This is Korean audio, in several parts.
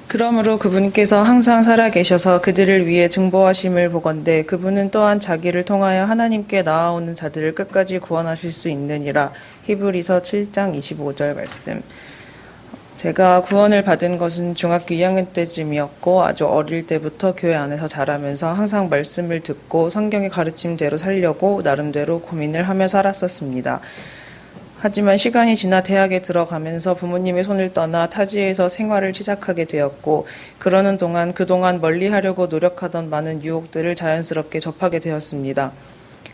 그러므로 그분께서 항상 살아계셔서 그들을 위해 증보하심을 보건대 그분은 또한 자기를 통하여 하나님께 나아오는 자들을 끝까지 구원하실 수 있느니라. 히브리서 7장 25절 말씀. 제가 구원을 받은 것은 중학교 2학년 때쯤이었고 아주 어릴 때부터 교회 안에서 자라면서 항상 말씀을 듣고 성경의 가르침대로 살려고 나름대로 고민을 하며 살았었습니다. 하지만 시간이 지나 대학에 들어가면서 부모님의 손을 떠나 타지에서 생활을 시작하게 되었고 그러는 동안 그동안 멀리하려고 노력하던 많은 유혹들을 자연스럽게 접하게 되었습니다.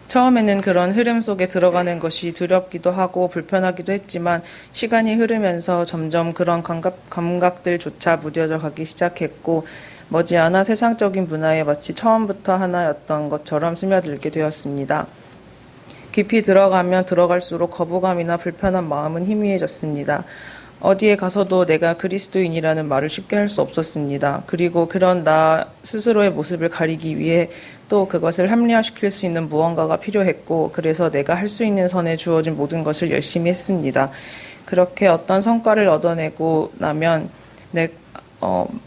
처음에는 그런 흐름 속에 들어가는 것이 두렵기도 하고 불편하기도 했지만 시간이 흐르면서 점점 그런 감각들조차 무뎌져 가기 시작했고 머지않아 세상적인 문화에 마치 처음부터 하나였던 것처럼 스며들게 되었습니다. 깊이 들어가면 들어갈수록 거부감이나 불편한 마음은 희미해졌습니다. 어디에 가서도 내가 그리스도인이라는 말을 쉽게 할 수 없었습니다. 그리고 그런 나 스스로의 모습을 가리기 위해 또 그것을 합리화시킬 수 있는 무언가가 필요했고 그래서 내가 할 수 있는 선에 주어진 모든 것을 열심히 했습니다. 그렇게 어떤 성과를 얻어내고 나면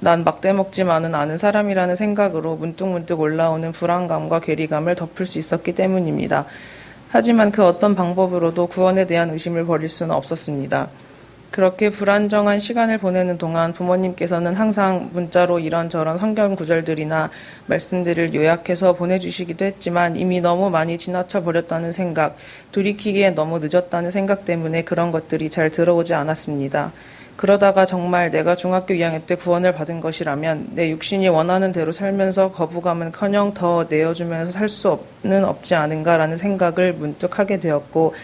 난 막대먹지만은 않은 사람이라는 생각으로 문득문득 올라오는 불안감과 괴리감을 덮을 수 있었기 때문입니다. 하지만 그 어떤 방법으로도 구원에 대한 의심을 버릴 수는 없었습니다. 그렇게 불안정한 시간을 보내는 동안 부모님께서는 항상 문자로 이런저런 성경 구절들이나 말씀들을 요약해서 보내주시기도 했지만 이미 너무 많이 지나쳐 버렸다는 생각, 돌이키기에 너무 늦었다는 생각 때문에 그런 것들이 잘 들어오지 않았습니다. 그러다가 정말 내가 중학교 2학년 때 구원을 받은 것이라면 내 육신이 원하는 대로 살면서 거부감은커녕 더 내어주면서 살 수는 없지 않은가라는 생각을 문득 하게 되었고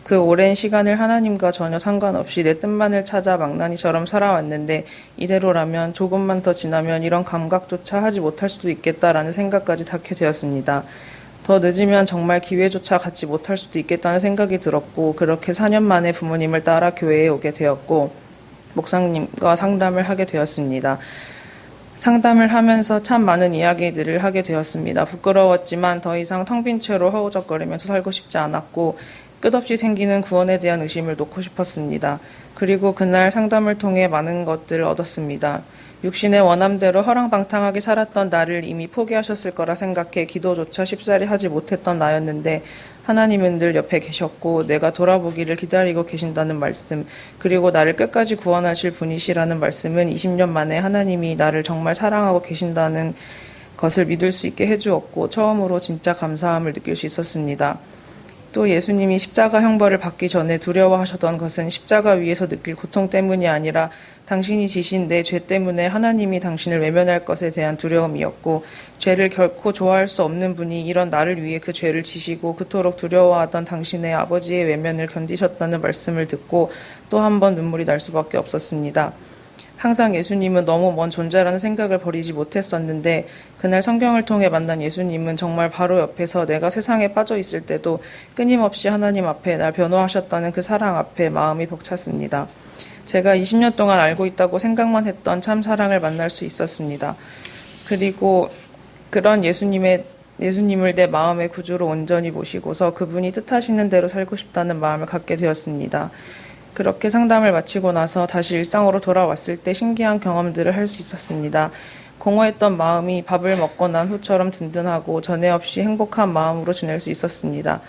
그 오랜 시간을 하나님과 전혀 상관없이 내 뜻만을 찾아 망나니처럼 살아왔는데 이대로라면 조금만 더 지나면 이런 감각조차 하지 못할 수도 있겠다라는 생각까지 닿게 되었습니다. 더 늦으면 정말 기회조차 갖지 못할 수도 있겠다는 생각이 들었고 그렇게 4년 만에 부모님을 따라 교회에 오게 되었고 목사님과 상담을 하게 되었습니다. 상담을 하면서 참 많은 이야기들을 하게 되었습니다. 부끄러웠지만 더 이상 텅 빈 채로 허우적거리면서 살고 싶지 않았고 끝없이 생기는 구원에 대한 의심을 놓고 싶었습니다. 그리고 그날 상담을 통해 많은 것들을 얻었습니다. 육신의 원함대로 허랑방탕하게 살았던 나를 이미 포기하셨을 거라 생각해 기도조차 쉽사리 하지 못했던 나였는데 하나님은 늘 옆에 계셨고 내가 돌아보기를 기다리고 계신다는 말씀 그리고 나를 끝까지 구원하실 분이시라는 말씀은 20년 만에 하나님이 나를 정말 사랑하고 계신다는 것을 믿을 수 있게 해주었고 처음으로 진짜 감사함을 느낄 수 있었습니다. 또 예수님이 십자가 형벌을 받기 전에 두려워하셨던 것은 십자가 위에서 느낄 고통 때문이 아니라 당신이 지신 내 죄 때문에 하나님이 당신을 외면할 것에 대한 두려움이었고 죄를 결코 좋아할 수 없는 분이 이런 나를 위해 그 죄를 지시고 그토록 두려워하던 당신의 아버지의 외면을 견디셨다는 말씀을 듣고 또 한 번 눈물이 날 수밖에 없었습니다. 항상 예수님은 너무 먼 존재라는 생각을 버리지 못했었는데 그날 성경을 통해 만난 예수님은 정말 바로 옆에서 내가 세상에 빠져 있을 때도 끊임없이 하나님 앞에 날 변호하셨다는 그 사랑 앞에 마음이 벅찼습니다. 제가 20년 동안 알고 있다고 생각만 했던 참 사랑을 만날 수 있었습니다. 그리고 그런 예수님을 내 마음의 구주로 온전히 모시고서 그분이 뜻하시는 대로 살고 싶다는 마음을 갖게 되었습니다. 그렇게 상담을 마치고 나서 다시 일상으로 돌아왔을 때 신기한 경험들을 할 수 있었습니다. 공허했던 마음이 밥을 먹고 난 후처럼 든든하고 전에 없이 행복한 마음으로 지낼 수 있었습니다.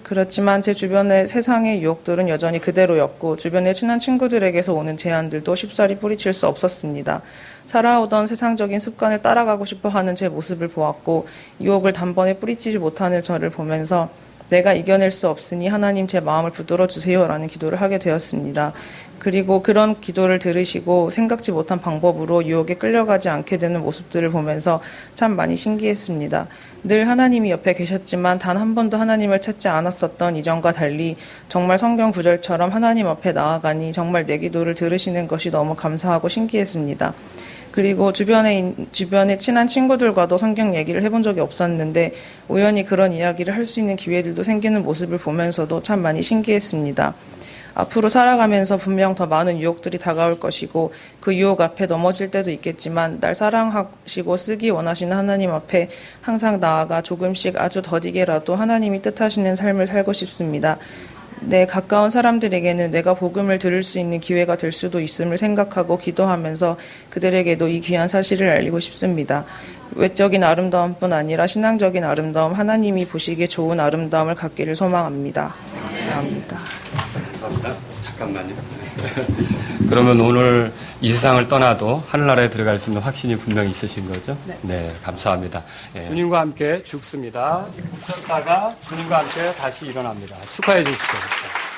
그렇지만 제 주변의 세상의 유혹들은 여전히 그대로였고 주변의 친한 친구들에게서 오는 제안들도 쉽사리 뿌리칠 수 없었습니다. 살아오던 세상적인 습관을 따라가고 싶어하는 제 모습을 보았고 유혹을 단번에 뿌리치지 못하는 저를 보면서 내가 이겨낼 수 없으니 하나님 제 마음을 붙들어 주세요라는 기도를 하게 되었습니다. 그리고 그런 기도를 들으시고 생각지 못한 방법으로 유혹에 끌려가지 않게 되는 모습들을 보면서 참 많이 신기했습니다. 늘 하나님이 옆에 계셨지만 단 한 번도 하나님을 찾지 않았었던 이전과 달리 정말 성경 구절처럼 하나님 앞에 나아가니 정말 내 기도를 들으시는 것이 너무 감사하고 신기했습니다. 그리고 주변에 친한 친구들과도 성경 얘기를 해본 적이 없었는데 우연히 그런 이야기를 할 수 있는 기회들도 생기는 모습을 보면서도 참 많이 신기했습니다. 앞으로 살아가면서 분명 더 많은 유혹들이 다가올 것이고 그 유혹 앞에 넘어질 때도 있겠지만 날 사랑하시고 쓰기 원하시는 하나님 앞에 항상 나아가 조금씩 아주 더디게라도 하나님이 뜻하시는 삶을 살고 싶습니다. 내 가까운 사람들에게는 내가 복음을 들을 수 있는 기회가 될 수도 있음을 생각하고 기도하면서 그들에게도 이 귀한 사실을 알리고 싶습니다. 외적인 아름다움뿐 아니라 신앙적인 아름다움, 하나님이 보시기에 좋은 아름다움을 갖기를 소망합니다. 감사합니다. 감사합니다. 잠깐만요. 그러면 오늘 이 세상을 떠나도 하늘나라에 들어갈 수 있는 확신이 분명히 있으신 거죠? 네, 감사합니다. 예. 주님과 함께 죽습니다. 죽었다가 주님과 함께 다시 일어납니다. 축하해 주십시오.